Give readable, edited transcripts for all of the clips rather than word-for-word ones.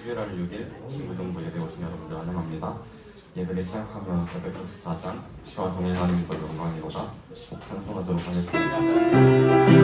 11월 6일 중부동부 예배 오신 여러분들 환영합니다. 예배를 시작하며 494장 주와 동행하는 것 영광이로다 찬송하도록 하겠습니다.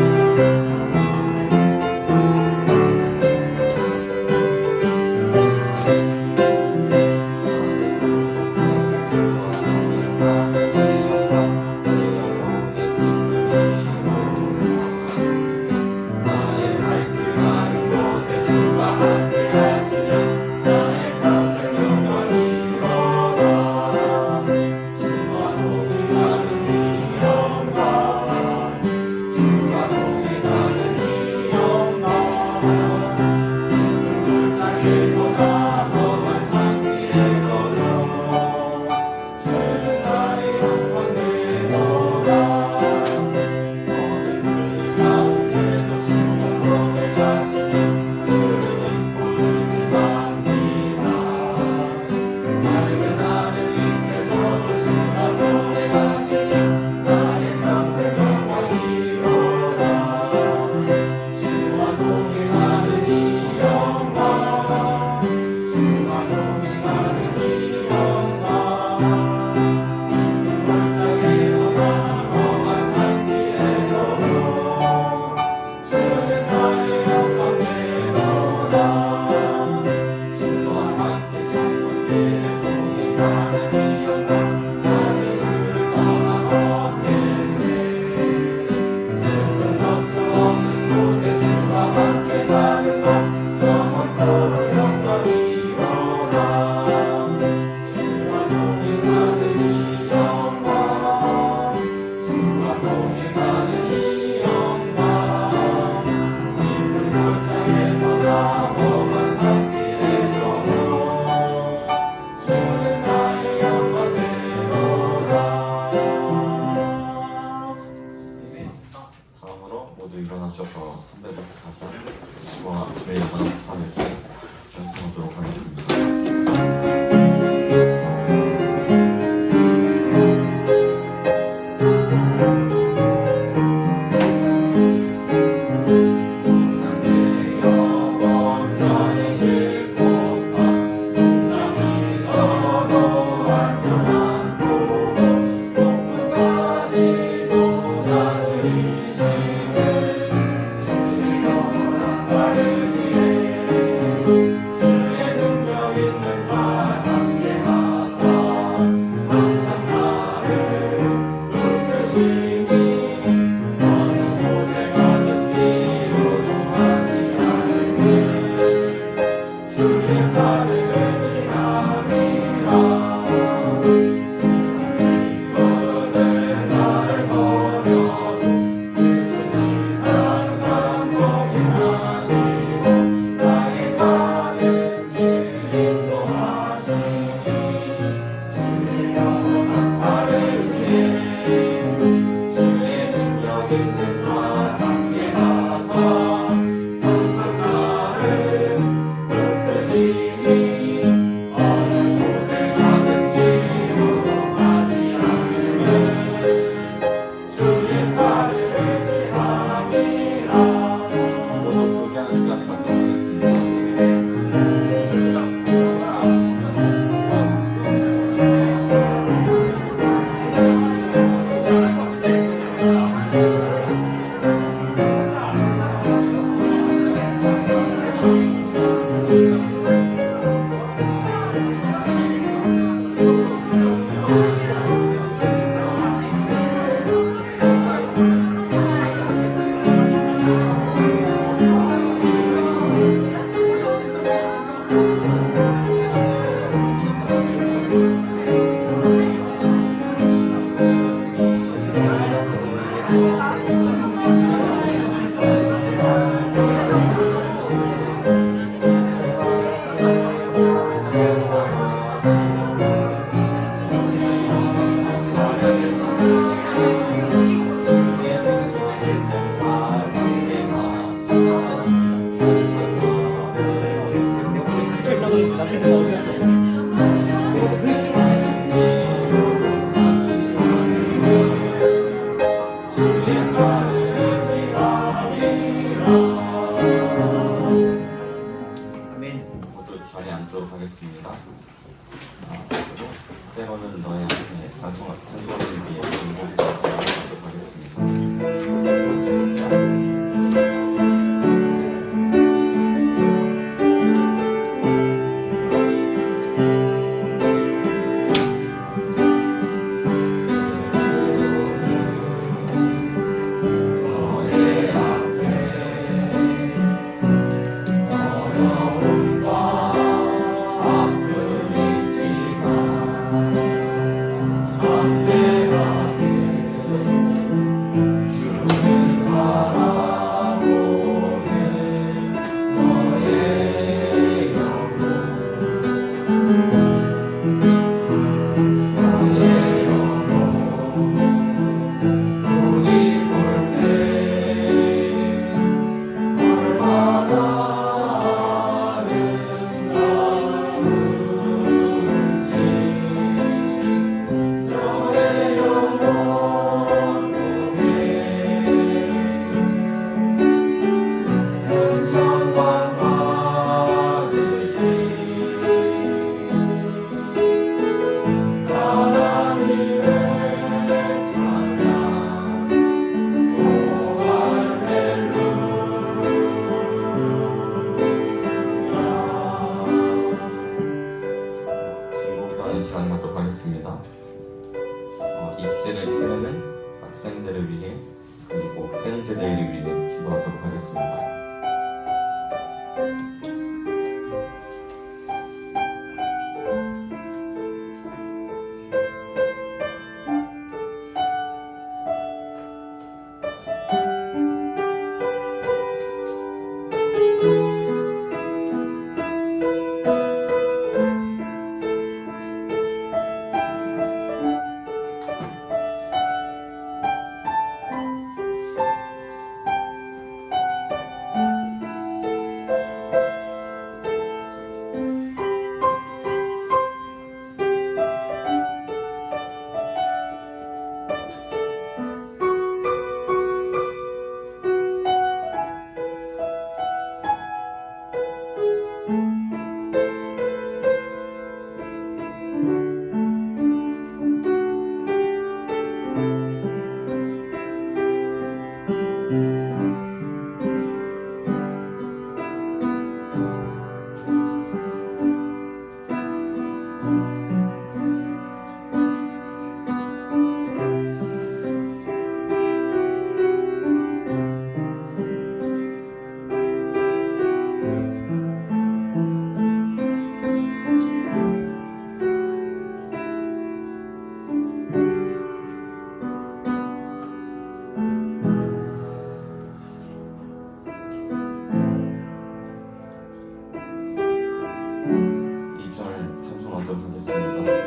모두 일어나셔서 394장 주와 주의 영광을 하면서 찬송하도록 하겠습니다. 아멘. 모두 자리에 앉도록 하겠습니다. 그리고 때로는 너의 앞에 찬송하기 위해 공복과 자리에 앉도록 하겠습니다. 시간 갖도록 하겠습니다. 입시를 치르는 학생들을 위해 그리고 페이즈데이를 위해 기도하도록 하겠습니다. 찬송하도록 하겠습니다.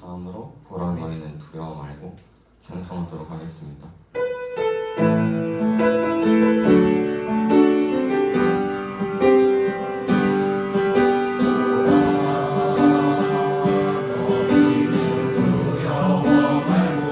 다음으로 보라 너희는 두려워 말고 찬송하도록 하겠습니다. 두려워 말고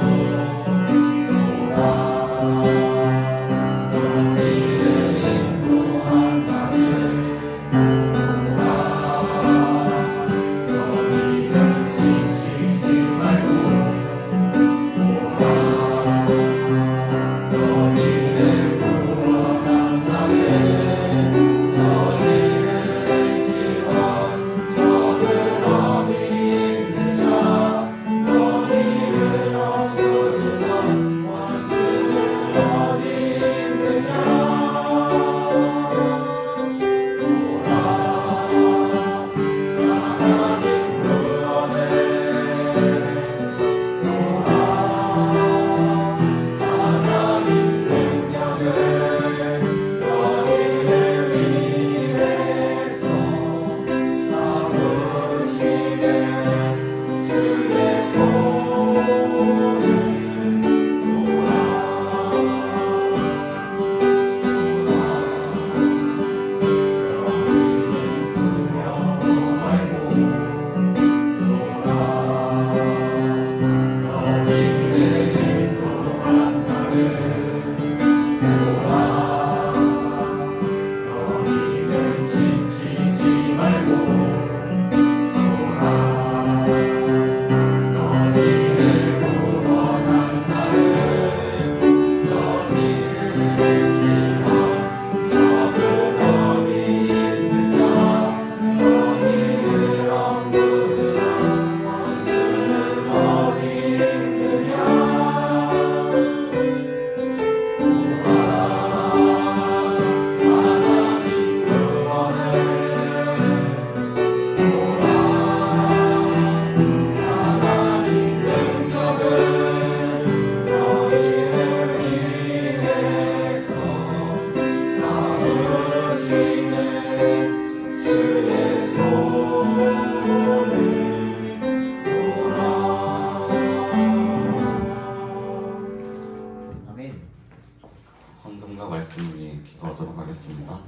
기도하도록 하겠습니다.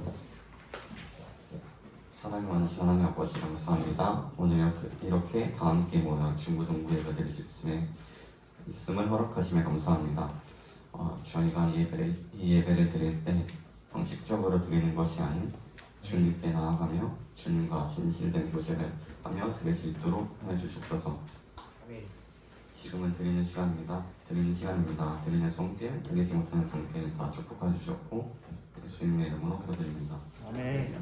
사랑이 많으신 하나님 아버지 감사합니다. 오늘 이렇게 다 함께 모여 중고등부 예배 드릴 수 있음을 허락하심에 감사합니다. 저희가 이 예배를 드릴 때 형식적으로 드리는 것이 아닌 주님께 나아가며 주님과 진실된 교제를 하며 드릴 수 있도록 해주시옵소서. 지금은 드리는 시간입니다. 드리는 손길, 드리지 못하는 손길 다 축복해 주셨고 예수님의 이름으로 기도드립니다. 아멘.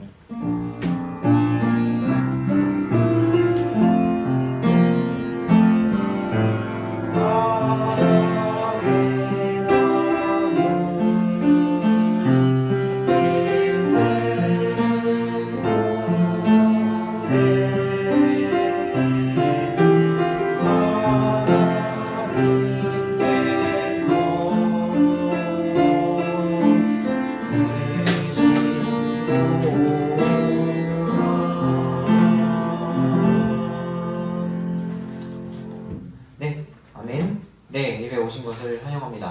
네, 아멘. 네, 예배 오신 것을 환영합니다.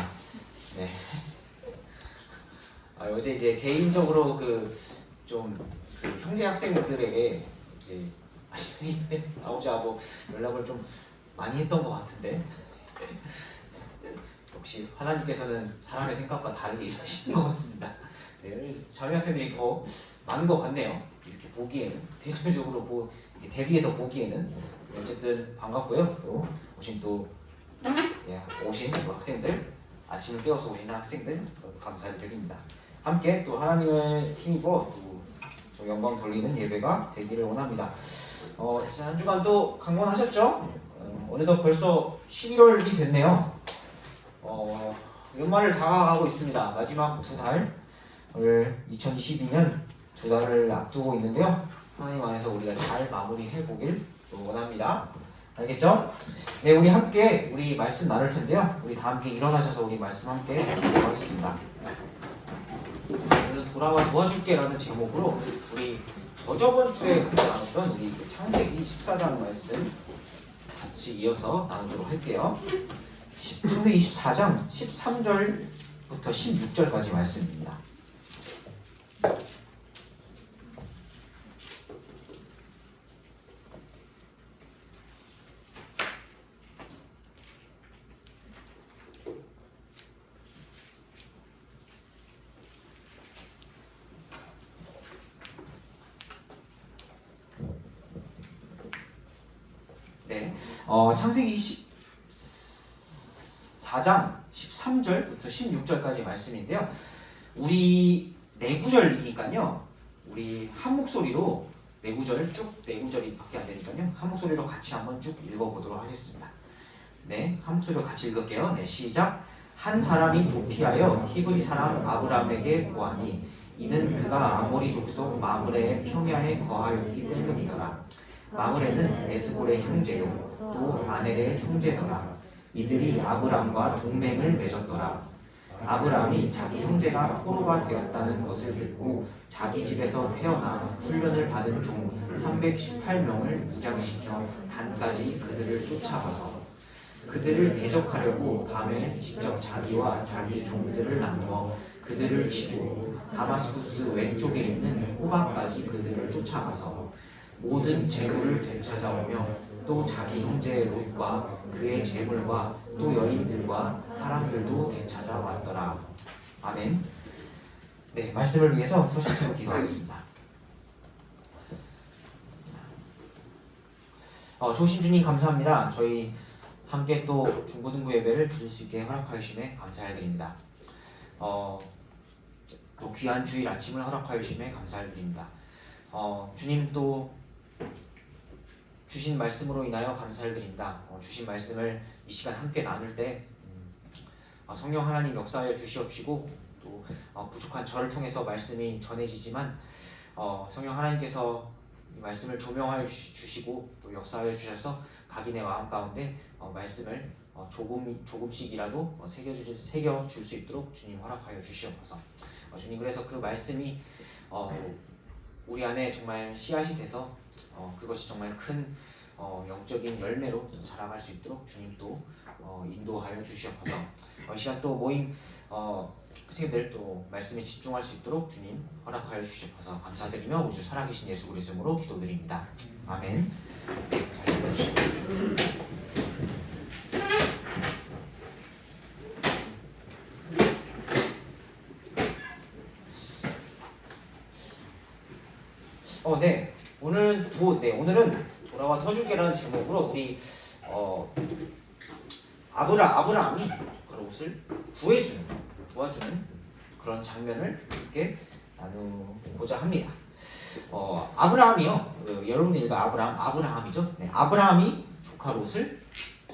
네. 어제 이제 개인적으로 좀 형제 학생들에게 이제 아버지하고 연락을 좀 많이 했던 것 같은데 역시 하나님께서는 사람의 생각과 다르게 일하시는 것 같습니다. 네, 자매 학생들이 더 많은 것 같네요. 이렇게 보기에는 대중적으로 이렇게 대비해서 보기에는 어쨌든 반갑고요. 또 오신 또 학생들, 아침을 깨워서 오시는 학생들 감사를 드립니다. 함께 또 하나님을 힘입어 또 영광 돌리는 예배가 되기를 원합니다. 한 주간 또 강건하셨죠? 어느덧 벌써 11월이 됐네요. 연말을 다가가고 있습니다. 마지막 두 달을 2022년 두 달을 앞두고 있는데요. 하나님 안에서 우리가 잘 마무리해 보길 원합니다. 알겠죠? 네, 우리 함께 우리 말씀 나눌 텐데요. 우리 다 함께 일어나셔서 우리 말씀 함께 하겠습니다. 오늘은 돌아와 도와줄게라는 제목으로 우리 저저번 주에 함께 나눴던 우리 창세기 14장 말씀 같이 이어서 나누도록 할게요. 창세기 14장 13절부터 16절까지 말씀입니다. 네, 창세기 4장 13절부터 16절까지 말씀인데요. 우리 네 구절이니까요. 우리 한 목소리로 네 구절을 네 구절이 밖에 안 되니까요. 한 목소리로 같이 한번 쭉 읽어보도록 하겠습니다. 네, 한 목소리로 같이 읽을게요. 네, 시작. 한 사람이 도피하여 히브리 사람 아브람에게 보아니 이는 그가 아모리 족속 마므레의 평야에 거하였기 때문이더라. 마므레는 에스볼의 형제요 또 아넬의 형제더라. 이들이 아브람과 동맹을 맺었더라. 아브람이 자기 형제가 포로가 되었다는 것을 듣고 자기 집에서 태어나 훈련을 받은 종 318명을 무장시켜 단까지 그들을 쫓아가서 그들을 대적하려고 밤에 직접 자기와 자기 종들을 나누어 그들을 치고 다마스쿠스 왼쪽에 있는 호박까지 그들을 쫓아가서 모든 재물을 되찾아오며 또 자기 형제 롯과 그의 재물과 또 여인들과 사람들도 되찾아왔더라. 아멘. 네, 말씀을 위해서 서신처럼 기도하겠습니다. 조신 주님 감사합니다. 저희 함께 또 중고등부 예배를 드릴 수 있게 허락하여 주심에 감사를 드립니다. 또 귀한 주일 아침을 허락하여 주심에 감사를 드립니다. 주님 또 주신 말씀으로 인하여 감사를 드립니다. 주신 말씀을 이 시간 함께 나눌 때 성령 하나님 역사하여 주시옵시고 또 부족한 저를 통해서 말씀이 전해지지만 성령 하나님께서 이 말씀을 조명하여 주시고 또 역사하여 주셔서 각인의 마음 가운데 말씀을 조금씩이라도 새겨줄 수 있도록 주님 허락하여 주시옵소서. 주님 그래서 그 말씀이 우리 안에 정말 씨앗이 돼서 그것이 정말 큰 영적인 열매로 자라갈 수 있도록 주님 또 인도하여 주시옵소서. 이 시간 또 모임 선생님들 또 말씀에 집중할 수 있도록 주님 허락하여 주셔서 감사드리며 우주 살아계신 예수 그리스도 이름으로 기도드립니다. 아멘. 잘 읽어주시고. 네. 오늘은 돌아와 터주게라는 제목으로 우리 아브라함이 그런 옷을 도와주는 그런 장면을 이렇게 나누고자 합니다. 아브라함이요. 여러분이 읽은 아브라함이죠. 네, 아브라함이 조카 롯을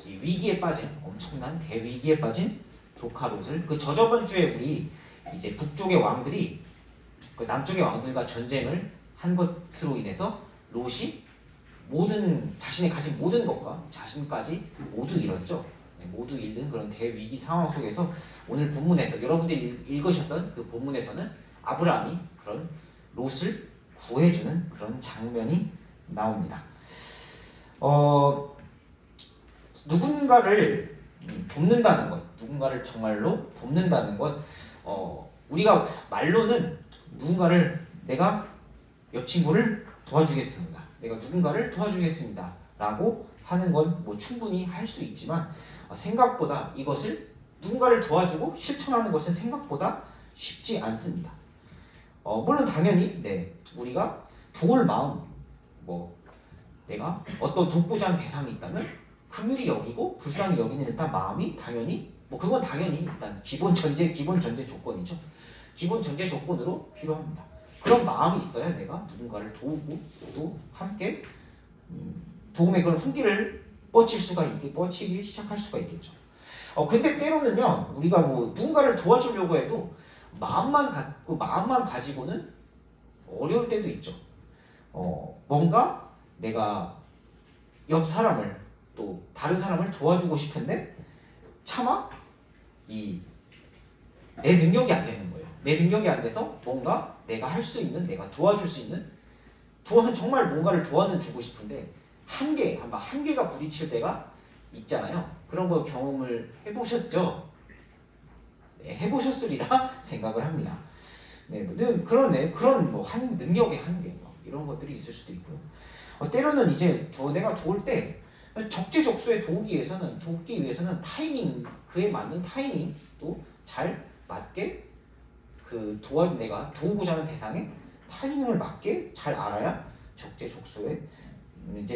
위기에 빠진 엄청난 대위기에 빠진 조카 롯을 그 저저번 주에 우리 이제 북쪽의 왕들이 그 남쪽의 왕들과 전쟁을 한 것으로 인해서 롯이 자신이 가진 모든 것과 자신까지 모두 잃었죠. 모두 잃는 그런 대위기 상황 속에서 오늘 본문에서 여러분들이 읽으셨던 그 본문에서는 아브라함이 그런 롯을 구해주는 그런 장면이 나옵니다. 누군가를 돕는다는 것, 누군가를 정말로 돕는다는 것, 우리가 말로는 내가 옆 친구를 도와주겠습니다. 내가 누군가를 도와주겠습니다. 라고 하는 건 뭐 충분히 할 수 있지만 생각보다 이것을 누군가를 도와주고 실천하는 것은 생각보다 쉽지 않습니다. 물론 당연히 우리가 도울 마음, 내가 어떤 돕고자 하는 대상이 있다면 긍휼히 여기고 불쌍히 여기는 일단 마음이 당연히 그건 당연히 일단 기본 전제 조건이죠. 기본 전제 조건으로 필요합니다. 그런 마음이 있어야 내가 누군가를 도우고 또 함께 도움의 그런 손길을 뻗치기 시작할 수가 있겠죠. 근데 때로는요, 우리가 누군가를 도와주려고 해도 마음만 가지고는 어려울 때도 있죠. 뭔가 내가 옆 사람을 또 다른 사람을 도와주고 싶은데 차마 내 능력이 안 되는 거예요. 내 능력이 안 돼서 뭔가 내가 할 수 있는, 내가 도와줄 수 있는, 정말 뭔가를 도와주고 싶은데 한계가 부딪힐 때가 있잖아요. 그런 거 경험을 해보셨죠? 네, 해보셨으리라 생각을 합니다. 그런 능력의 한계 이런 것들이 있을 수도 있고요. 때로는 이제 내가 도울 때 적재적소에 돕기 위해서는 타이밍, 그에 맞는 타이밍 또 잘 맞게 내가 도우고자 하는 대상에 타이밍을 맞게 잘 알아야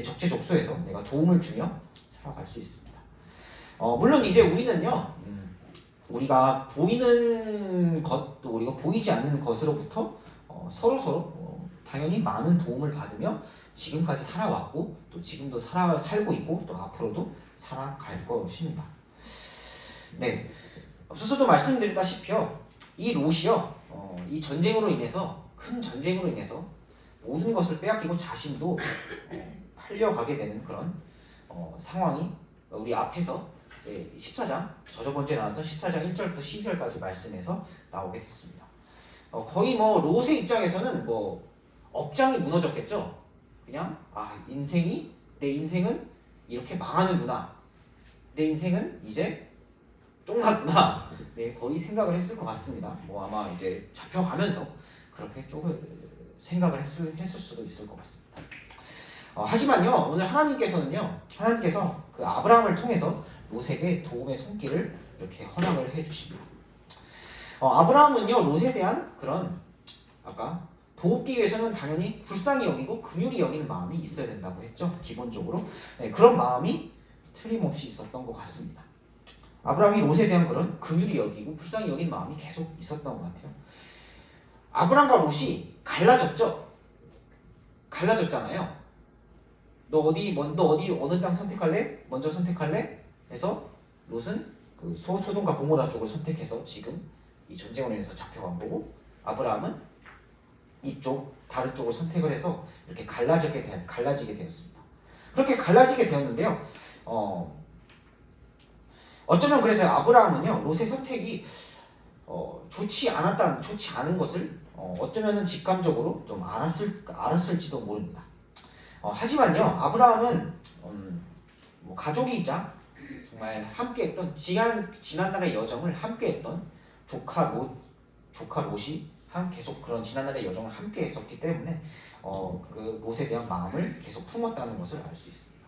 적재적소에서 내가 도움을 주며 살아갈 수 있습니다. 물론 이제 우리는요, 우리가 보이는 것 또 우리가 보이지 않는 것으로부터 서로 당연히 많은 도움을 받으며 지금까지 살아왔고 또 지금도 살고 있고 또 앞으로도 살아갈 것입니다. 네, 앞서서도 말씀드렸다시피요, 이 롯이요, 이 큰 전쟁으로 인해서 모든 것을 빼앗기고 자신도 팔려가게 되는 그런 상황이 우리 앞에서 14장, 저번 주에 나왔던 14장 1절부터 12절까지 말씀에서 나오게 됐습니다. 거의 롯의 입장에서는 업장이 무너졌겠죠. 그냥 내 인생은 이렇게 망하는구나. 내 인생은 이제 쫑났구나. 거의 생각을 했을 것 같습니다. 아마 이제 잡혀가면서 그렇게 조금 생각을 했을 수도 있을 것 같습니다. 하지만요, 오늘 하나님께서 그 아브라함을 통해서 롯에게 도움의 손길을 이렇게 허락을 해주십니다. 아브라함은요, 롯에 대한 그런 아까 돕기 위해서는 당연히 불쌍히 여기고 긍휼히 여기는 마음이 있어야 된다고 했죠. 기본적으로 그런 마음이 틀림없이 있었던 것 같습니다. 아브라함이 롯에 대한 그런 긍휼히 여기고 불쌍히 여기는 마음이 계속 있었던 것 같아요. 아브라함과 롯이 갈라졌잖아요. 너 어느 땅 선택할래? 먼저 선택할래? 해서 롯은 그 소돔과 고모라 쪽을 선택해서 지금 이 전쟁으로 인해서 잡혀간 거고, 아브라함은 다른 쪽을 선택을 해서 이렇게 갈라지게 되었습니다. 그렇게 갈라지게 되었는데요. 어쩌면 그래서 아브라함은요, 롯의 선택이 좋지 않은 것을 어쩌면은 직감적으로 좀 알았을지도 모릅니다. 하지만요, 아브라함은 가족이자 정말 함께했던 지난날의 여정을 함께했던 조카 롯이 계속 그런 지난날의 여정을 함께했었기 때문에 그 롯에 대한 마음을 계속 품었다는 것을 알 수 있습니다.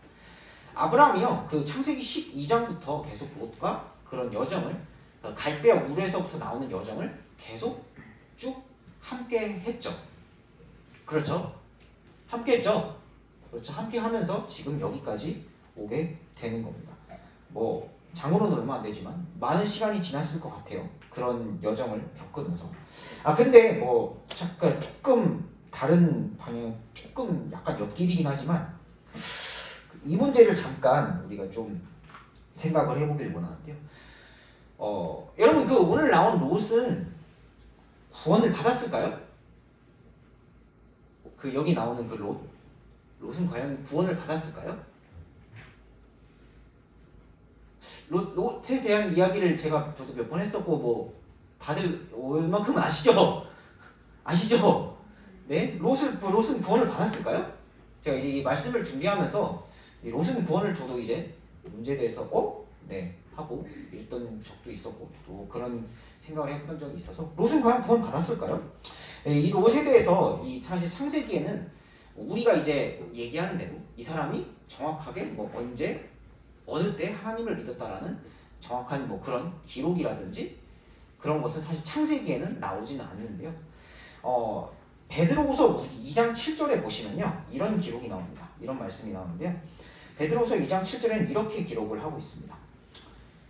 아브라함이요, 그 창세기 12장부터 계속 롯과 그런 여정을 갈대아 우르에서부터 나오는 여정을 계속 쭉 함께 했죠. 그렇죠? 함께 했죠. 그렇죠. 함께 하면서 지금 여기까지 오게 되는 겁니다. 뭐 장으로는 얼마 안 되지만 많은 시간이 지났을 것 같아요. 그런 여정을 겪으면서. 근데 뭐 잠깐 조금 다른 방향, 조금 약간 옆길이긴 하지만 이 문제를 잠깐 우리가 좀 생각을 해보길 원하는데요. 여러분 그 오늘 나온 롯은 구원을 받았을까요? 그 여기 나오는 그 롯은 과연 구원을 받았을까요? 롯에 대한 이야기를 저도 몇 번 했었고 뭐 다들 얼만큼은 아시죠? 네? 롯은 구원을 받았을까요? 제가 이제 이 말씀을 준비하면서 이 롯은 구원을 저도 이제 문제에 대해서 네 하고 읽던 적도 있었고 또 그런 생각을 해봤던 적이 있어서 롯은 과연 구원 받았을까요? 이 롯에 대해서 이 사실 창세기에는 우리가 이제 얘기하는 대로 이 사람이 정확하게 뭐 언제 어느 때 하나님을 믿었다라는 정확한 뭐 그런 기록이라든지 그런 것은 사실 창세기에는 나오지는 않는데요. 베드로후서 2장 7절에 보시면요, 이런 기록이 나옵니다. 이런 말씀이 나오는데요. 베드로후서 2장 7절에는 이렇게 기록을 하고 있습니다.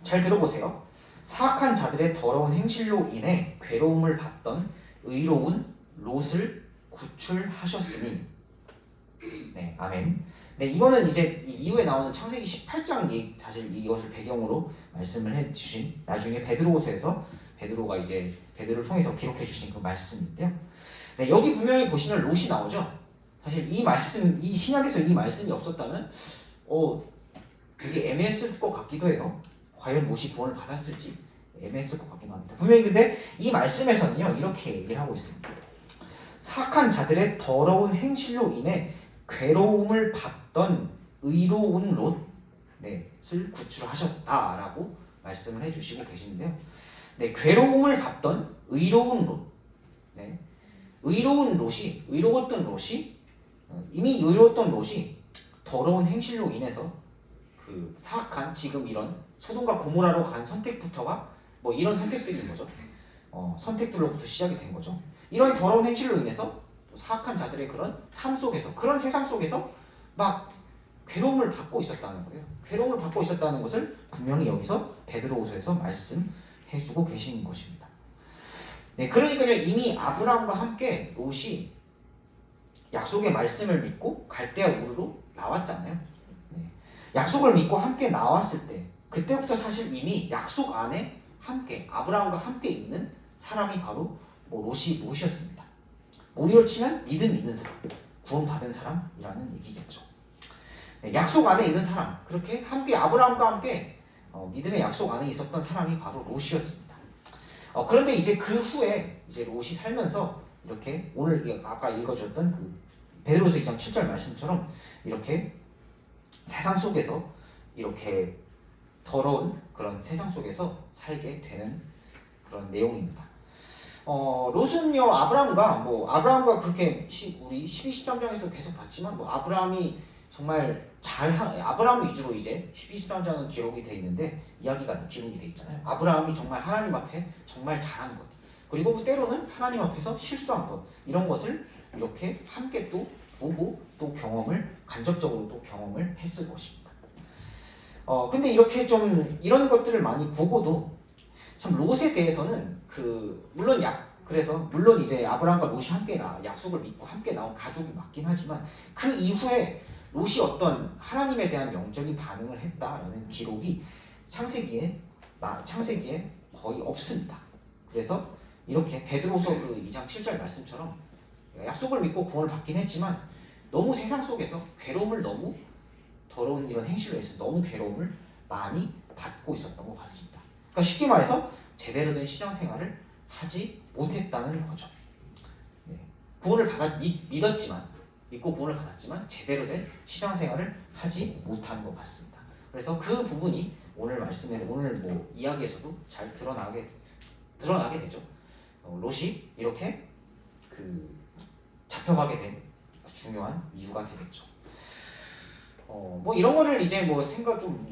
잘 들어보세요. 사악한 자들의 더러운 행실로 인해 괴로움을 받던 의로운 롯을 구출하셨으니. 네, 아멘. 네, 이거는 이제 이후에 나오는 창세기 18장 사실 이것을 배경으로 말씀을 해주신 나중에 베드로후서에서 베드로가 이제 베드로를 통해서 기록해 주신 그 말씀인데요. 네, 여기 분명히 보시면 롯이 나오죠. 사실 이 신약에서 이 말씀이 없었다면 되게 애매했을 것 같기도 해요. 과연 롯이 구원을 받았을지 애매했을 것 같기도 합니다. 분명히 근데 이 말씀에서는요 이렇게 얘기를 하고 있습니다. 사악한 자들의 더러운 행실로 인해 괴로움을 받던 의로운 롯을 구출하셨다라고 말씀을 해주시고 계신데요. 네, 괴로움을 받던 의로운 롯. 네, 의로웠던 롯이 이미 의로웠던 롯이 더러운 행실로 인해서 그 사악한 지금 이런 소돔과 고모라로 간 선택부터가 뭐 이런 선택들인 거죠. 선택들로부터 시작이 된 거죠. 이런 더러운 행실로 인해서 사악한 자들의 그런 삶 속에서 그런 세상 속에서 막 괴로움을 받고 있었다는 거예요. 괴로움을 받고 있었다는 것을 분명히 여기서 베드로후서에서 말씀해주고 계신 것입니다. 네, 그러니까요 이미 아브라함과 함께 롯이 약속의 말씀을 믿고 갈대아 우르로 나왔잖아요. 네, 약속을 믿고 함께 나왔을 때 그때부터 사실 이미 약속 안에 함께 아브라함과 함께 있는 사람이 바로 롯이었습니다. 우리로 치면 믿음 있는 사람, 구원받은 사람이라는 얘기겠죠. 네, 약속 안에 있는 사람, 그렇게 함께 아브라함과 함께 믿음의 약속 안에 있었던 사람이 바로 롯이었습니다. 그런데 이제 그 후에 이제 롯이 살면서 이렇게 오늘 아까 읽어줬던 그 베드로서 2장 7절 말씀처럼 이렇게 세상 속에서 이렇게 더러운 그런 세상 속에서 살게 되는 그런 내용입니다. 롯은요 아브라함과 그렇게 우리 12, 13장에서 계속 봤지만 아브라함이 정말 아브라함 위주로 이제 12, 13장은 기록이 돼 있는데 기록이 돼 있잖아요. 아브라함이 정말 하나님 앞에 정말 잘한 것, 그리고 뭐 때로는 하나님 앞에서 실수한 것, 이런 것을 이렇게 함께 또 보고 또 간접적으로 또 경험을 했을 것입니다. 근데 이렇게 좀 이런 것들을 많이 보고도 참 롯에 대해서는 물론 이제 아브라함과 롯이 함께 약속을 믿고 함께 나온 가족이 맞긴 하지만 그 이후에 롯이 어떤 하나님에 대한 영적인 반응을 했다라는 기록이 창세기에 거의 없습니다. 그래서 이렇게 베드로서 그 2장 7절 말씀처럼 약속을 믿고 구원을 받긴 했지만 너무 세상 속에서 너무 더러운 이런 행실로 해서 너무 괴로움을 많이 받고 있었던 것 같습니다. 그러니까 쉽게 말해서 제대로 된 신앙생활을 하지 못했다는 거죠. 네. 믿고 구원을 받았지만 제대로 된 신앙생활을 하지 못한 것 같습니다. 그래서 그 부분이 오늘 말씀에 오늘 뭐 이야기에서도 잘 드러나게 되죠. 롯이 이렇게 그 잡혀가게 된 중요한 이유가 되겠죠. 뭐 이런 거를 이제 뭐 생각 좀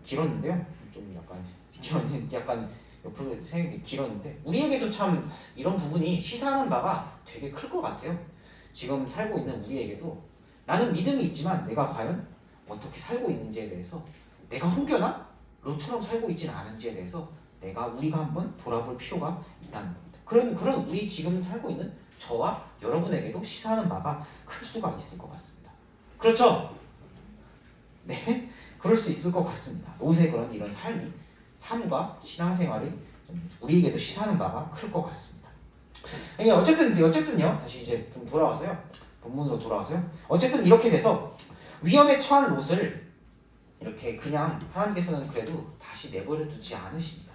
길었는데요. 좀 약간 옆으로 생각이 길었는데 우리에게도 참 이런 부분이 시사하는 바가 되게 클 것 같아요. 지금 살고 있는 우리에게도 나는 믿음이 있지만 내가 과연 어떻게 살고 있는지에 대해서 내가 혹여나 롯처럼 살고 있지는 않은지에 대해서 우리가 한번 돌아볼 필요가 있다는 겁니다. 그런 우리 지금 살고 있는 저와 여러분에게도 시사하는 바가 클 수가 있을 것 같습니다. 그렇죠? 네, 그럴 수 있을 것 같습니다. 롯의 이런 삶과 신앙생활이 우리에게도 시사하는 바가 클 것 같습니다. 어쨌든요. 다시 이제 좀 돌아와서요. 본문으로 돌아와서요. 어쨌든 이렇게 돼서 위험에 처한 롯을 이렇게 그냥 하나님께서는 그래도 다시 내버려 두지 않으십니다.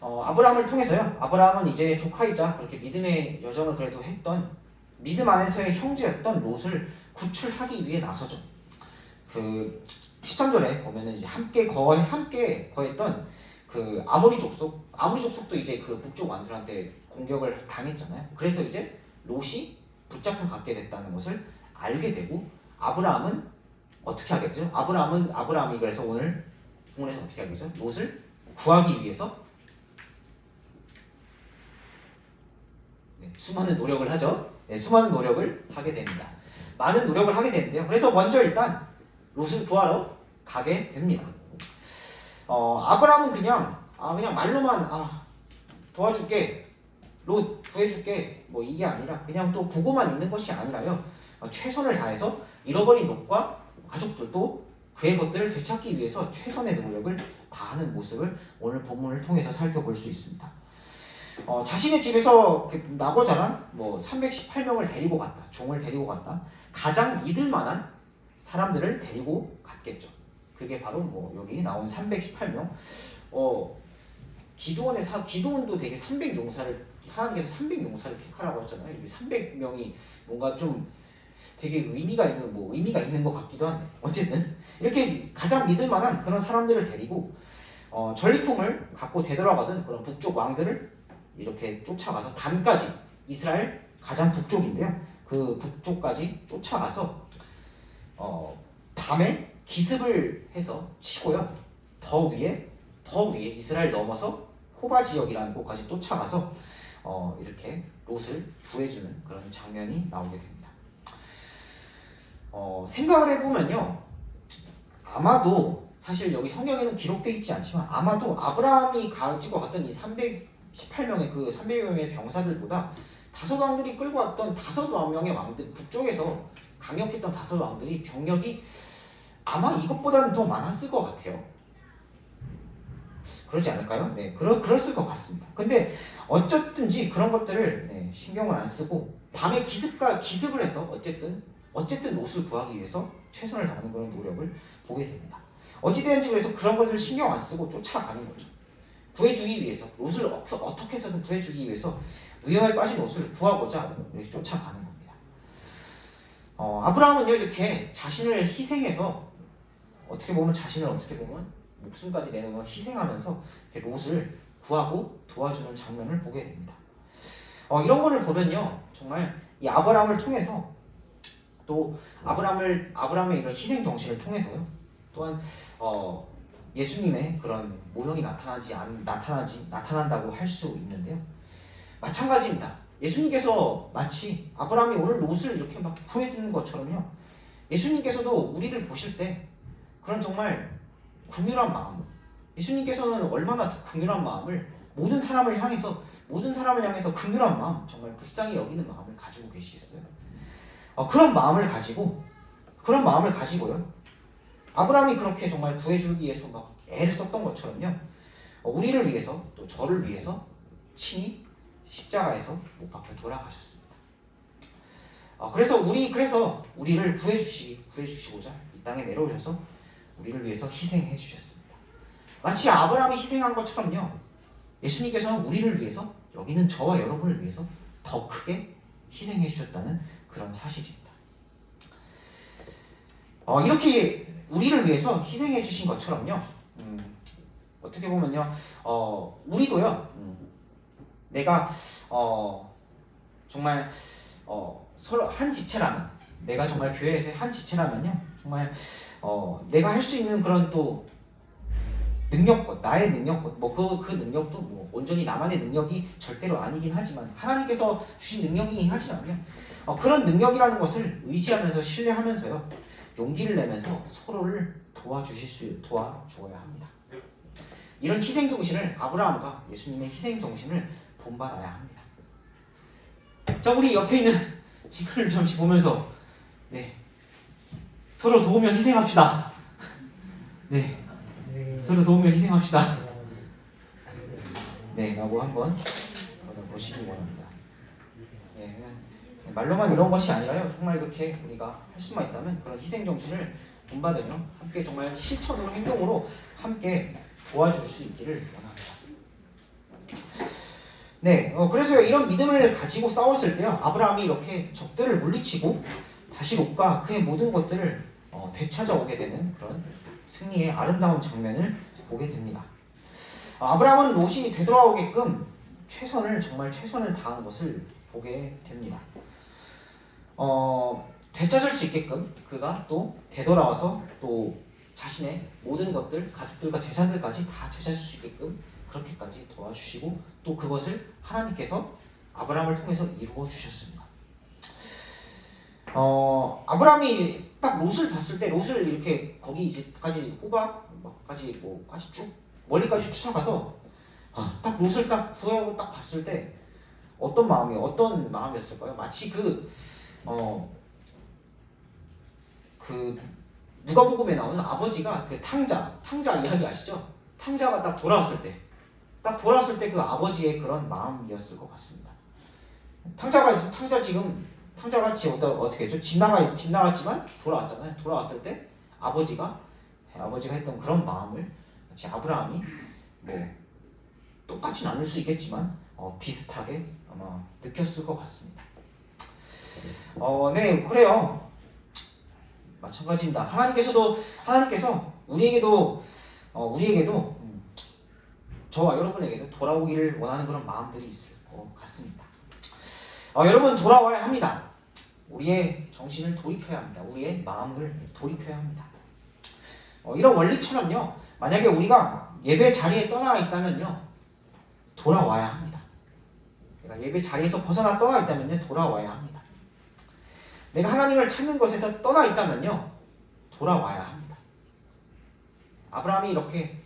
아브라함을 통해서요. 아브라함은 이제 조카이자 그렇게 믿음의 여정을 그래도 했던 믿음 안에서의 형제였던 롯을 구출하기 위해 나서죠. 그 13절에 보면은 이제 함께 거했던 그 아모리 족속도 이제 그 북쪽 왕들한테 공격을 당했잖아요. 그래서 이제 롯이 붙잡혀 갖게 됐다는 것을 알게 되고 아브라함은 어떻게 하겠죠? 아브라함이 그래서 오늘 본문에서 어떻게 하겠죠? 롯을 구하기 위해서 수많은 노력을 하죠. 수많은 노력을 하게 됩니다. 많은 노력을 하게 되는데요. 그래서 먼저 일단 롯을 구하러 가게 됩니다. 아브라함은 그냥 말로만 도와줄게, 롯 구해줄게 뭐 이게 아니라 그냥 또 보고만 있는 것이 아니라요. 최선을 다해서 잃어버린 롯과 가족들도 그의 것들을 되찾기 위해서 최선의 노력을 다하는 모습을 오늘 본문을 통해서 살펴볼 수 있습니다. 자신의 집에서 나고 자란 318명을 데리고 갔다. 종을 데리고 갔다. 가장 믿을 만한 사람들을 데리고 갔겠죠. 그게 바로 여기 나온 318명. 기도원도 되게 300용사를 하나님께서 300용사를 택하라고 했잖아요. 이게 300명이 뭔가 좀 되게 의미가 있는 것 같기도 한데 어쨌든 이렇게 가장 믿을 만한 그런 사람들을 데리고 전리품을 갖고 되돌아가던 그런 북쪽 왕들을 이렇게 쫓아가서 단까지 이스라엘 가장 북쪽인데요. 그 북쪽까지 쫓아가서 밤에 기습을 해서 치고요. 더 위에 이스라엘 넘어서 호바 지역이라는 곳까지 쫓아가서 이렇게 롯을 구해주는 그런 장면이 나오게 됩니다. 생각을 해보면요. 아마도 사실 여기 성경에는 기록되어 있지 않지만 아마도 아브라함이 가지고 갔던 이 318명의 그 300여 명의 병사들보다 다섯 왕들이 끌고 왔던 5명의 왕들, 북쪽에서 강력했던 5 왕들이 병력이 아마 이것보다는 더 많았을 것 같아요. 그러지 않을까요? 네, 그랬을 것 같습니다. 근데 어쨌든지 그런 것들을 신경을 안 쓰고 밤에 기습을 해서 어쨌든 롯을 구하기 위해서 최선을 다하는 그런 노력을 보게 됩니다. 어찌되었는지 그래서 그런 것을 신경 안 쓰고 쫓아가는 거죠. 구해주기 위해서 롯을 어떻게 해서든 구해주기 위해서 위험에 빠진 롯을 구하고자 이렇게 쫓아가는 겁니다. 아브라함은요 이렇게 자신을 희생해서 어떻게 보면 목숨까지 내놓으며 희생하면서 이렇게 롯을 구하고 도와주는 장면을 보게 됩니다. 이런 거를 보면요 정말 이 아브라함을 통해서 또 아브라함의 이런 희생 정신을 통해서요 또한 예수님의 그런 모형이 나타난다고 할 수 있는데요. 마찬가지입니다. 예수님께서 마치 아브라함이 오늘 롯을 이렇게 막 구해주는 것처럼요. 예수님께서도 우리를 보실 때 그런 정말 긍휼한 마음, 예수님께서는 얼마나 긍휼한 마음을 모든 사람을 향해서 긍휼한 마음, 정말 불쌍히 여기는 마음을 가지고 계시겠어요. 그런 마음을 가지고요. 아브라함이 그렇게 정말 구해주기 위해서 막 애를 썼던 것처럼요. 우리를 위해서 또 저를 위해서 친히 십자가에서 못 박혀 돌아가셨습니다. 그래서 우리를 구해주시고자 이 땅에 내려오셔서 우리를 위해서 희생해 주셨습니다. 마치 아브라함이 희생한 것처럼요. 예수님께서는 우리를 위해서 여기는 저와 여러분을 위해서 더 크게 희생해 주셨다는 그런 사실입니다. 이렇게 우리를 위해서 희생해 주신 것처럼요. 어떻게 보면요, 우리도요. 내가 정말 서로 한 지체라면, 내가 정말 교회에서의 한 지체라면요, 정말 내가 할 수 있는 그런 또 능력껏, 나의 능력껏, 그 능력도 뭐 온전히 나만의 능력이 절대로 아니긴 하지만 하나님께서 주신 능력이긴 하지만요, 그런 능력이라는 것을 의지하면서 신뢰하면서요, 용기를 내면서 서로를 도와주어야 합니다. 이런 희생 정신을, 아브라함과 예수님의 희생 정신을 본받아야 합니다. 자, 우리 옆에 있는 친구를 잠시 보면서 네, 서로 도우며 희생합시다. 네, 서로 도우며 희생합시다. 네, 라고 한번 보시기 원합니다. 네, 말로만 이런 것이 아니라요, 정말 이렇게 우리가 할 수만 있다면 그런 희생 정신을 본받으며 함께 정말 실천으로, 행동으로 함께 도와줄 수 있기를 원합니다. 네, 그래서 이런 믿음을 가지고 싸웠을 때요, 아브라함이 이렇게 적들을 물리치고 다시 롯과 그의 모든 것들을 되찾아오게 되는 그런 승리의 아름다운 장면을 보게 됩니다. 아브라함은 롯이 되돌아오게끔 정말 최선을 다한 것을 보게 됩니다. 되찾을 수 있게끔 그가 또 되돌아와서 또 자신의 모든 것들, 가족들과 재산들까지 다 되찾을 수 있게끔 그렇게까지 도와주시고, 또 그것을 하나님께서 아브라함을 통해서 이루어 주셨습니다. 아브라함이 딱 롯을 봤을 때, 롯을 이렇게 거기 이제까지 호박까지 뭐까지 쭉 멀리까지 쫓아가서 딱 롯을 딱 구하고 딱 봤을 때 어떤 마음이었을까요? 마치 그 누가복음에 나오는 아버지가 그 탕자 이야기 아시죠? 탕자가 딱 돌아왔을 때 그 아버지의 그런 마음이었을 것 같습니다. 탕자가 어떻게 했죠? 집 나갔지만 돌아왔잖아요. 돌아왔을 때 아버지가 했던 그런 마음을 마치 아브라함이 뭐 똑같이 나눌 수 있겠지만 비슷하게 아마 느꼈을 것 같습니다. 네, 그래요. 마찬가지입니다. 하나님께서 우리에게도 저와 여러분에게도 돌아오기를 원하는 그런 마음들이 있을 것 같습니다. 여러분, 돌아와야 합니다. 우리의 정신을 돌이켜야 합니다. 우리의 마음을 돌이켜야 합니다. 이런 원리처럼요, 만약에 우리가 예배 자리에 떠나 있다면요, 돌아와야 합니다. 내가 예배 자리에서 떠나 있다면요, 돌아와야 합니다. 내가 하나님을 찾는 것에서 떠나 있다면요, 돌아와야 합니다. 아브라함이 이렇게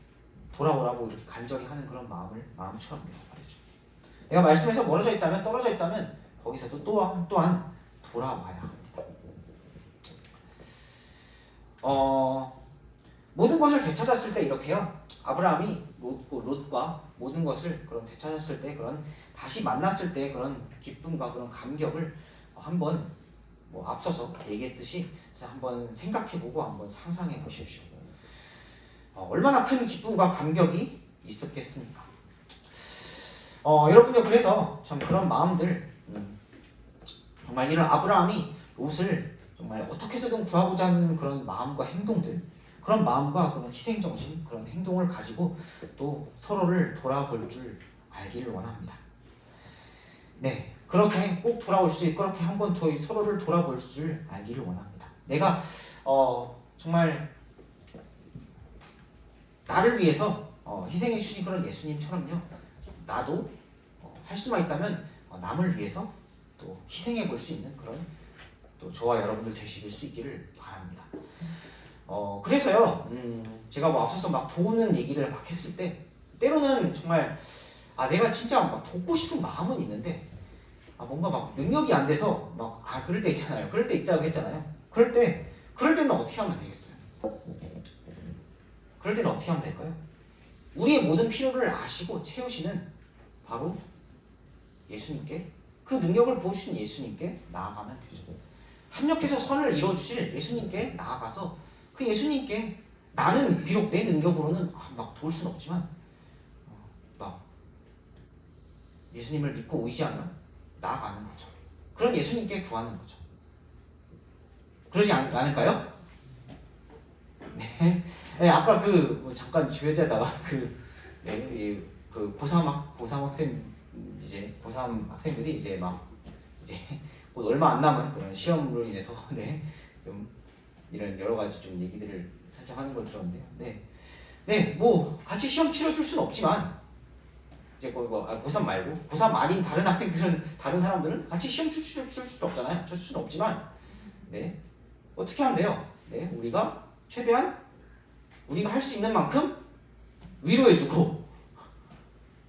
돌아오라고 이렇게 간절히 하는 그런 마음처럼요 말이죠. 내가 말씀에서 떨어져 있다면 거기서도 또한 돌아와야 합니다. 모든 것을 되찾았을 때 이렇게요, 아브라함이 롯과 모든 것을 그런 되찾았을 때, 그런 다시 만났을 때 그런 기쁨과 그런 감격을 한번 앞서서 얘기했듯이 한번 생각해보고 한번 상상해 보십시오. 얼마나 큰 기쁨과 감격이 있었겠습니까? 여러분요, 그래서 참 그런 마음들, 정말 이런 아브라함이 롯을 정말 어떻게 해서든 구하고자 하는 그런 마음과 행동들, 그런 마음과 그런 희생정신, 그런 행동을 가지고 또 서로를 돌아볼 줄 알기를 원합니다. 네, 그렇게 꼭 돌아올 수 있고, 그렇게 한번 더 서로를 돌아볼 줄 알기를 원합니다. 내가 정말 나를 위해서 희생해 주신 그런 예수님처럼요, 나도 할 수만 있다면 남을 위해서 또 희생해 볼 수 있는 그런 또 저와 여러분들 되실 수 있기를 바랍니다. 그래서요, 제가 앞서서 도우는 얘기를 했을 때, 때로는 정말 내가 진짜 돕고 싶은 마음은 있는데 뭔가 능력이 안 돼서 그럴 때 있잖아요. 그럴 때 있다고 했잖아요. 그럴 때는 어떻게 하면 되겠어요? 그럴 때는 어떻게 하면 될까요? 우리의 모든 필요를 아시고 채우시는 바로 예수님께, 그 능력을 부어주신 예수님께 나아가면 되죠. 합력해서 선을 이루어주실 예수님께 나아가서 그 예수님께, 나는 비록 내 능력으로는 도울 수는 없지만 예수님을 믿고 의지하며 나아가는 거죠. 그런 예수님께 구하는 거죠. 그러지 않을까요? 네. 네, 아까 그 잠깐 주의자다가 그 고3 학생 이제 고3 학생들이 이제 막 이제 곧 얼마 안 남은 그런 시험으로 인해서 좀 이런 여러 가지 좀 얘기들을 살짝 하는 걸 들었는데요. 뭐 같이 시험 치러줄 수는 없지만 이제 고3 말고 고3 아닌 다른 학생들은 다른 사람들은 같이 시험 칠 수도 없잖아요. 칠 수는 없지만 어떻게 하면 돼요? 우리가 최대한 우리가 할 수 있는 만큼 위로해주고,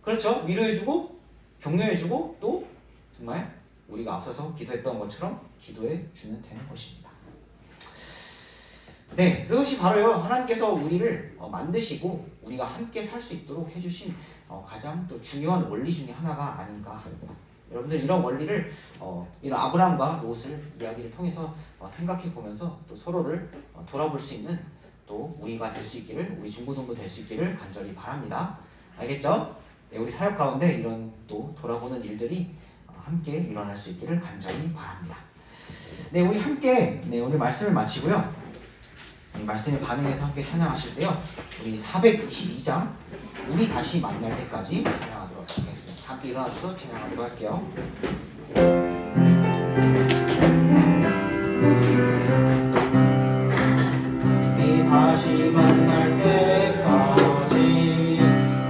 그렇죠? 위로해주고 격려해주고 또 정말 우리가 앞서서 기도했던 것처럼 기도해주면 되는 것입니다. 그것이 바로요 하나님께서 우리를 만드시고 우리가 함께 살 수 있도록 해주신 가장 또 중요한 원리 중에 하나가 아닌가 합니다. 여러분들 이런 원리를 이런 아브라함과 롯을 이야기를 통해서 생각해 보면서 또 서로를 돌아볼 수 있는 또 우리가 될 수 있기를, 우리 중고등부 될 수 있기를 간절히 바랍니다. 알겠죠? 우리 사역 가운데 이런 또 돌아보는 일들이 함께 일어날 수 있기를 간절히 바랍니다. 우리 함께 오늘 말씀을 마치고요. 이 말씀에 반응해서 함께 찬양하실 때요. 우리 422장 우리 다시 만날 때까지 찬양하도록 하겠습니다. 함께 일어나셔서 찬양하도록 할게요. 우리 다시 만날 때까지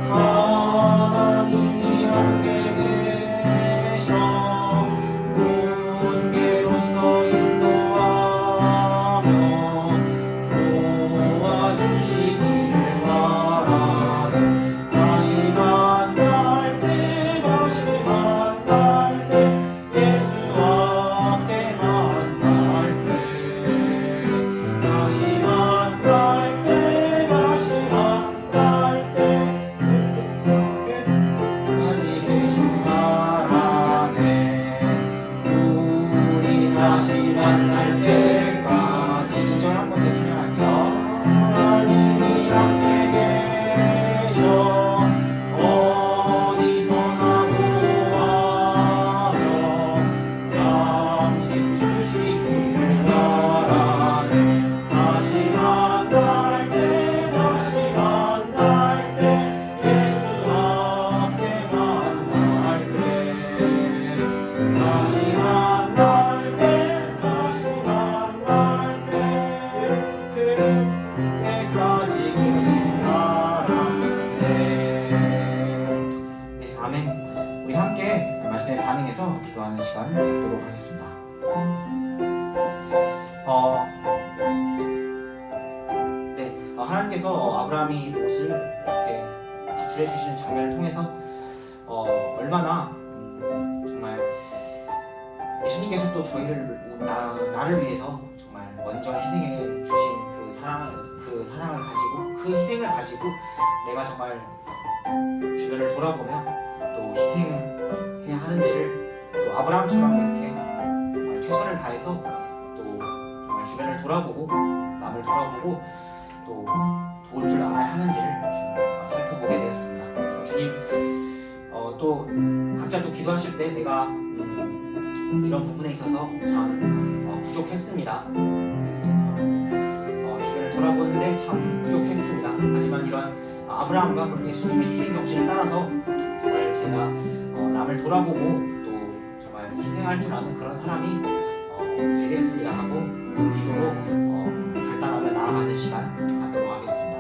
하나님이 함께 계셔 군계로서 인도하며 도와주시기를 바라네. 다시 만날 때 예수 앞에 만날 때 다시 만날 때 끝까지 계신 바라네. 우리 다시 만날 때까지 2절 한 번 더 찬양할게요. 하나님이 함께 계셔 어디서나 구하며 양식 주시기를 바라네. 다시 만날 때 예수 앞에 만날 때 다시 만날 때 그때까지 계신 바라네. 아멘. 우리 함께 말씀에 반응해서 기도하는 시간 갖도록 하겠습니다. 하나님께서 아브라함이 롯을 이렇게 구출해 주시는 장면을 통해서 얼마나 정말 예수님께서 또 저희를 나를 위해서 정말 먼저 희생해 주신 그 사랑을 가지고 그 희생을 가지고 내가 정말 주변을 돌아보며 또 희생해야 하는지를 또 아브라함처럼 이렇게 정말 최선을 다해서 또 정말 주변을 돌아보고 남을 돌아보고 또 도울 줄 알아야 하는지를 좀 살펴보게 되었습니다. 주님 또 각자 또 기도하실 때 내가 이런 부분에 있어서 참 부족했습니다. 주변을 돌아보는데 참 부족했습니다. 하지만 이런 아브라함과 그런 예수님의 희생 정신을 따라서 정말 제가 남을 돌아보고 또 정말 희생할 줄 아는 그런 사람이 되겠습니다 하고 기도로 결단하며 나아가는 시간 갖도록 하겠습니다.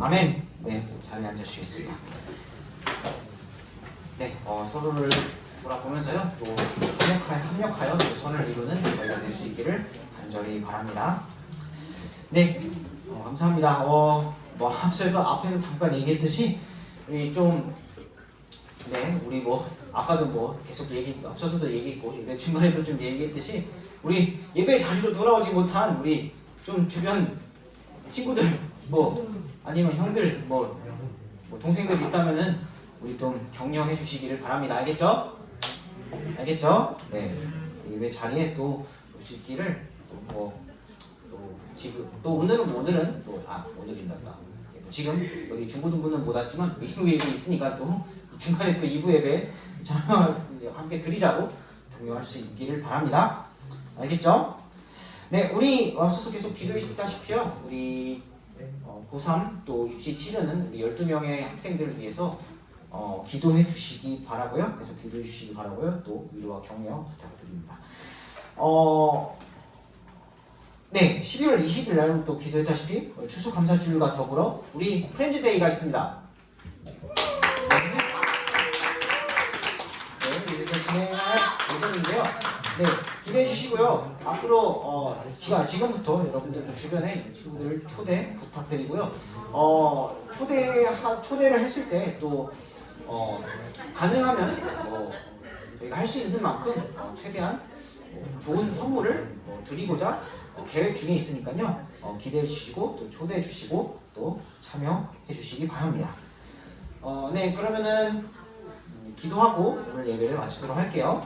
아멘. 네, 자리에 앉으시겠습니다. 네, 서로를 돌아보면서요, 또 합력하여 또 선을 이루는 저희가 될 수 있기를 간절히 바랍니다. 네, 감사합니다. 앞에서 잠깐 얘기했듯이 우리 좀 우리 아까도 계속 앞서서도 얘기했고 예배 중간에도 좀 얘기했듯이 우리 예배 자리로 돌아오지 못한 우리 좀 주변 친구들 아니면 형들 동생들 있다면은 우리 좀 격려해 주시기를 바랍니다. 알겠죠? 알겠죠? 네. 예배 자리에 또 올 수 있기를 오늘이란다. 지금 여기 중고등부는 못 왔지만 2부 예배 있으니까 또 중간에 또 2부 예배 함께 드리자고 격려할 수 있기를 바랍니다. 알겠죠? 네, 우리 앞서서 계속 기도해 주셨다시피요. 우리 고3 또 입시 치르는 우리 12명의 학생들을 위해서 기도해 주시기 바라고요. 그래서 기도해 주시기 바라고요. 또 위로와 격려 부탁드립니다. 네, 12월 20일 날 또 기도했다시피 추수감사주일과 더불어 우리 프렌즈데이가 있습니다. 네, 이제서 진행할 예정인데요. 네, 기대해 주시고요. 앞으로 지금부터 여러분들도 주변에 친구들 초대 부탁드리고요. 초대를 했을 때 또 가능하면 저희가 할 수 있는 만큼 최대한 좋은 선물을 드리고자 계획 중에 있으니까요. 기대해 주시고 또 초대해 주시고 또 참여해 주시기 바랍니다. 네, 그러면은 기도하고 오늘 예배를 마치도록 할게요.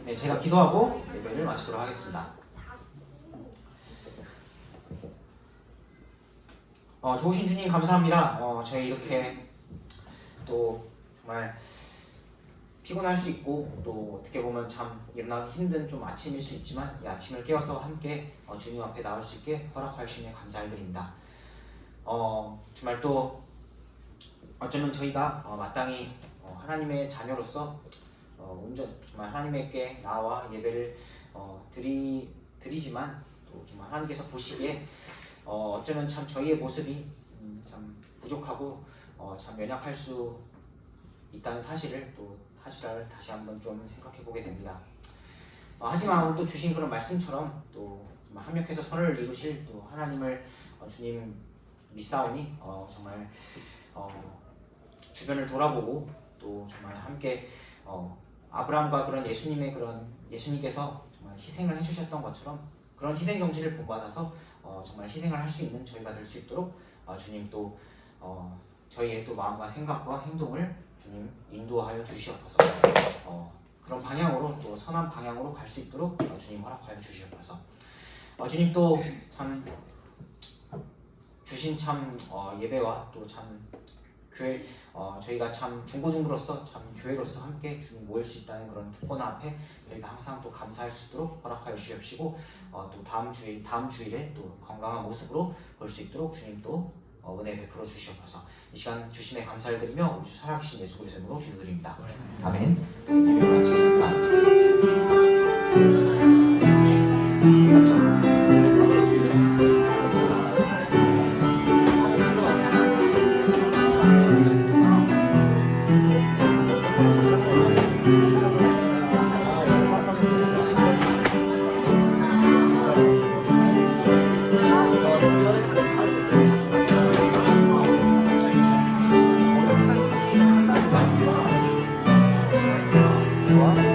네, 제가 기도하고 예배를 마치도록 하겠습니다. 좋으신 주님 감사합니다. 저희 이렇게 또 정말 피곤할 수 있고 또 어떻게 보면 참 일어나기 힘든 좀 아침일 수 있지만 이 아침을 깨워서 함께 주님 앞에 나올 수 있게 허락하시니 감사를 드립니다. 정말 또 어쩌면 저희가 마땅히 하나님의 자녀로서 정말 하나님께 나와 예배를 드리지만 또 정말 하나님께서 보시기에 어쩌면 참 저희의 모습이 참 부족하고 참 연약할 수 있다는 사실을 다시 한번 좀 생각해 보게 됩니다. 하지만 오늘 또 주신 그런 말씀처럼 또 합력해서 선을 이루실 또 하나님을 주님 믿사오니 정말 주변을 돌아보고 또 정말 함께 아브라함과 그런 예수님께서 정말 희생을 해주셨던 것처럼 그런 희생 정신을 본받아서 정말 희생을 할 수 있는 저희가 될 수 있도록 주님 또 저희의 또 마음과 생각과 행동을 주님 인도하여 주시옵소서. 그런 방향으로 또 선한 방향으로 갈 수 있도록 주님 허락하여 주시옵소서. 주님 또 참 주신 참 예배와 또 참 교회 저희가 참 중고등부로서 참 교회로서 함께 주님 모일 수 있다는 그런 특권 앞에 저희가 항상 또 감사할 수 있도록 허락하여 주시옵시고 또 다음 주일에 또 건강한 모습으로 볼 수 있도록 주님 또 은혜 베풀어 주시옵소서. 이 시간 주심에 감사를 드리며 우리 주 살아계신 예수 그리스도의 이름으로 기도드립니다. 아멘. 예배를 마치겠습니다. 좋아?